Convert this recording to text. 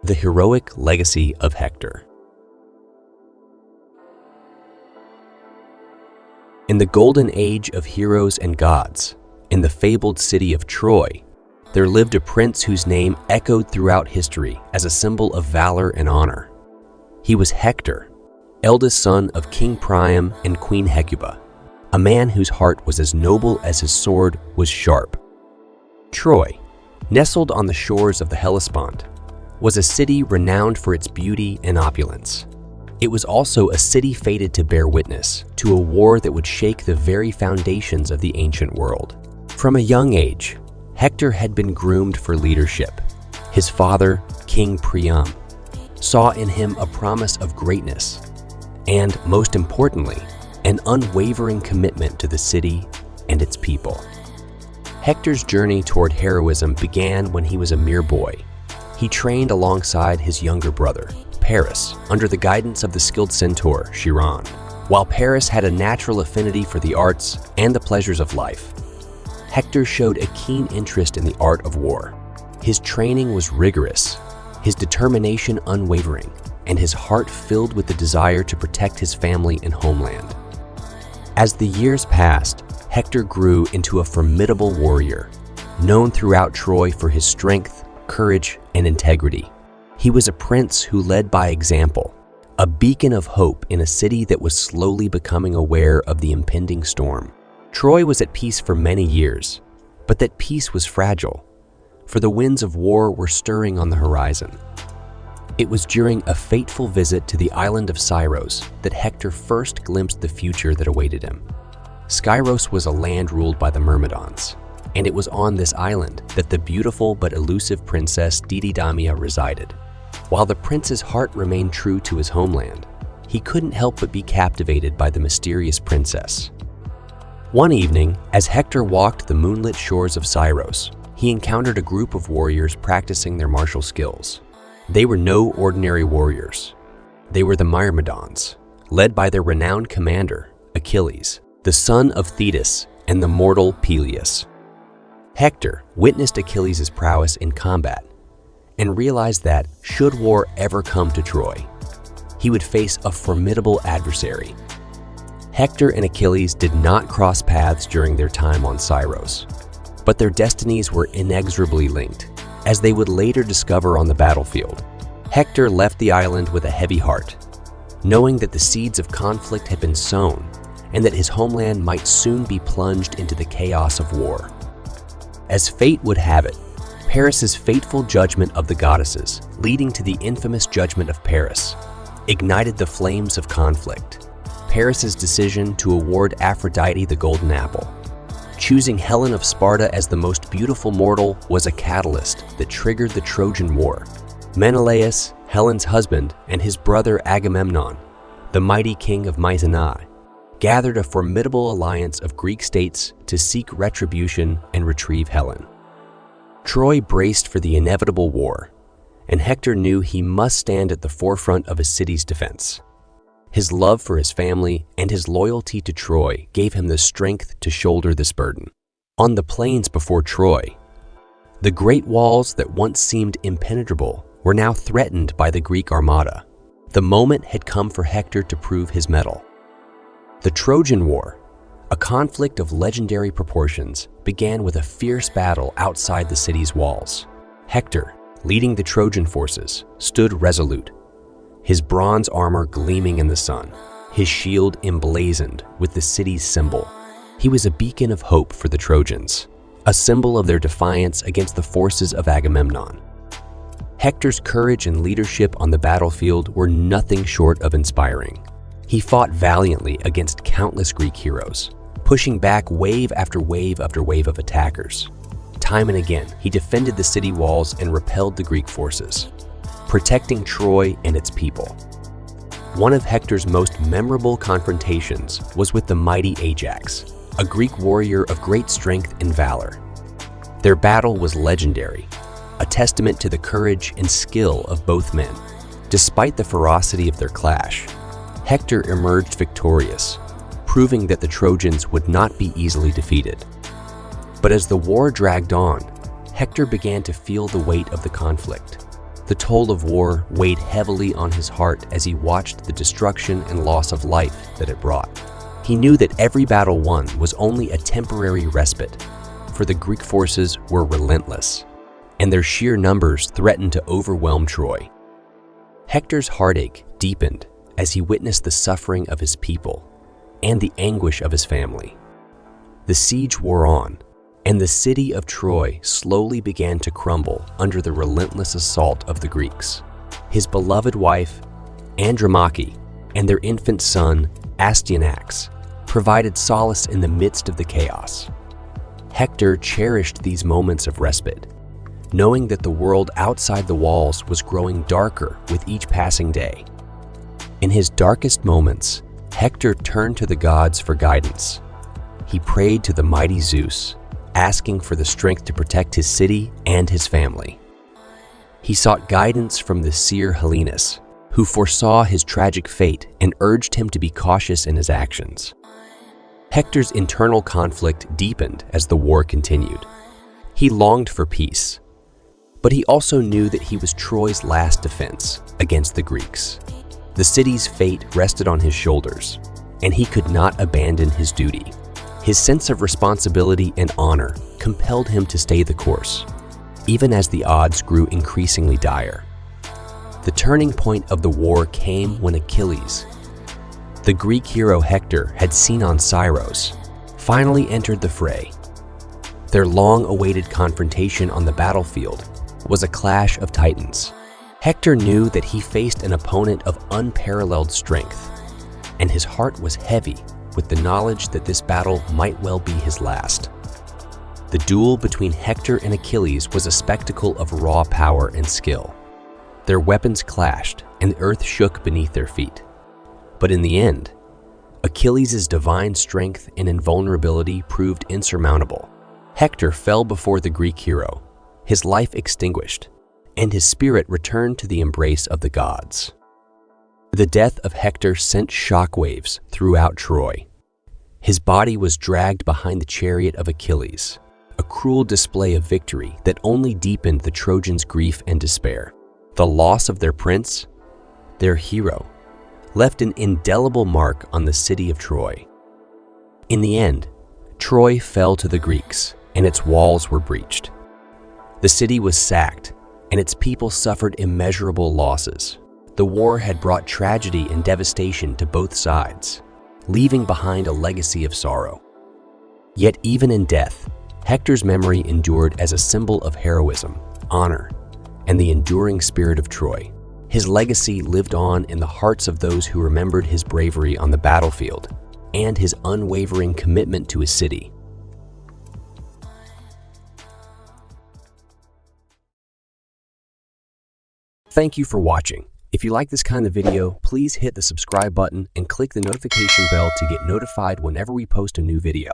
The heroic legacy of Hector. In the golden age of heroes and gods, in the fabled city of Troy, there lived a prince whose name echoed throughout history as a symbol of valor and honor. He was Hector, eldest son of King Priam and Queen Hecuba, a man whose heart was as noble as his sword was sharp. Troy, nestled on the shores of the Hellespont, was a city renowned for its beauty and opulence. It was also a city fated to bear witness to a war that would shake the very foundations of the ancient world. From a young age, Hector had been groomed for leadership. His father, King Priam, saw in him a promise of greatness and, most importantly, an unwavering commitment to the city and its people. Hector's journey toward heroism began when he was a mere boy. He trained alongside his younger brother, Paris, under the guidance of the skilled centaur, Chiron. While Paris had a natural affinity for the arts and the pleasures of life, Hector showed a keen interest in the art of war. His training was rigorous, his determination unwavering, and his heart filled with the desire to protect his family and homeland. As the years passed, Hector grew into a formidable warrior, known throughout Troy for his strength, courage, and integrity. He was a prince who led by example, a beacon of hope in a city that was slowly becoming aware of the impending storm. Troy was at peace for many years, but that peace was fragile, for the winds of war were stirring on the horizon. It was during a fateful visit to the island of Scyros that Hector first glimpsed the future that awaited him. Scyros was a land ruled by the Myrmidons, and it was on this island that the beautiful but elusive princess Didymia resided. While the prince's heart remained true to his homeland, he couldn't help but be captivated by the mysterious princess. One evening, as Hector walked the moonlit shores of Scyros, he encountered a group of warriors practicing their martial skills. They were no ordinary warriors. They were the Myrmidons, led by their renowned commander, Achilles, the son of Thetis and the mortal Peleus. Hector witnessed Achilles' prowess in combat and realized that, should war ever come to Troy, he would face a formidable adversary. Hector and Achilles did not cross paths during their time on Scyros, but their destinies were inexorably linked, as they would later discover on the battlefield. Hector left the island with a heavy heart, knowing that the seeds of conflict had been sown and that his homeland might soon be plunged into the chaos of war. As fate would have it, Paris's fateful judgment of the goddesses, leading to the infamous judgment of Paris, ignited the flames of conflict. Paris's decision to award Aphrodite the golden apple, choosing Helen of Sparta as the most beautiful mortal, was a catalyst that triggered the Trojan War. Menelaus, Helen's husband, and his brother Agamemnon, the mighty king of Mycenae, gathered a formidable alliance of Greek states to seek retribution and retrieve Helen. Troy braced for the inevitable war, and Hector knew he must stand at the forefront of his city's defense. His love for his family and his loyalty to Troy gave him the strength to shoulder this burden. On the plains before Troy, the great walls that once seemed impenetrable were now threatened by the Greek armada. The moment had come for Hector to prove his mettle. The Trojan War, a conflict of legendary proportions, began with a fierce battle outside the city's walls. Hector, leading the Trojan forces, stood resolute, his bronze armor gleaming in the sun, his shield emblazoned with the city's symbol. He was a beacon of hope for the Trojans, a symbol of their defiance against the forces of Agamemnon. Hector's courage and leadership on the battlefield were nothing short of inspiring. He fought valiantly against countless Greek heroes, pushing back wave after wave after wave of attackers. Time and again, he defended the city walls and repelled the Greek forces, protecting Troy and its people. One of Hector's most memorable confrontations was with the mighty Ajax, a Greek warrior of great strength and valor. Their battle was legendary, a testament to the courage and skill of both men. Despite the ferocity of their clash, Hector emerged victorious, proving that the Trojans would not be easily defeated. But as the war dragged on, Hector began to feel the weight of the conflict. The toll of war weighed heavily on his heart as he watched the destruction and loss of life that it brought. He knew that every battle won was only a temporary respite, for the Greek forces were relentless, and their sheer numbers threatened to overwhelm Troy. Hector's heartache deepened as he witnessed the suffering of his people and the anguish of his family. The siege wore on, and the city of Troy slowly began to crumble under the relentless assault of the Greeks. His beloved wife, Andromache, and their infant son, Astyanax, provided solace in the midst of the chaos. Hector cherished these moments of respite, knowing that the world outside the walls was growing darker with each passing day. In his darkest moments, Hector turned to the gods for guidance. He prayed to the mighty Zeus, asking for the strength to protect his city and his family. He sought guidance from the seer Helenus, who foresaw his tragic fate and urged him to be cautious in his actions. Hector's internal conflict deepened as the war continued. He longed for peace, but he also knew that he was Troy's last defense against the Greeks. The city's fate rested on his shoulders, and he could not abandon his duty. His sense of responsibility and honor compelled him to stay the course, even as the odds grew increasingly dire. The turning point of the war came when Achilles, the Greek hero Hector had seen on Scyros, finally entered the fray. Their long-awaited confrontation on the battlefield was a clash of titans. Hector knew that he faced an opponent of unparalleled strength, and his heart was heavy with the knowledge that this battle might well be his last. The duel between Hector and Achilles was a spectacle of raw power and skill. Their weapons clashed, and the earth shook beneath their feet. But in the end, Achilles' divine strength and invulnerability proved insurmountable. Hector fell before the Greek hero, his life extinguished, and his spirit returned to the embrace of the gods. The death of Hector sent shockwaves throughout Troy. His body was dragged behind the chariot of Achilles, a cruel display of victory that only deepened the Trojans' grief and despair. The loss of their prince, their hero, left an indelible mark on the city of Troy. In the end, Troy fell to the Greeks, and its walls were breached. The city was sacked, and its people suffered immeasurable losses. The war had brought tragedy and devastation to both sides, leaving behind a legacy of sorrow. Yet even in death, Hector's memory endured as a symbol of heroism, honor, and the enduring spirit of Troy. His legacy lived on in the hearts of those who remembered his bravery on the battlefield and his unwavering commitment to his city. Thank you for watching. If you like this kind of video, please hit the subscribe button and click the notification bell to get notified whenever we post a new video.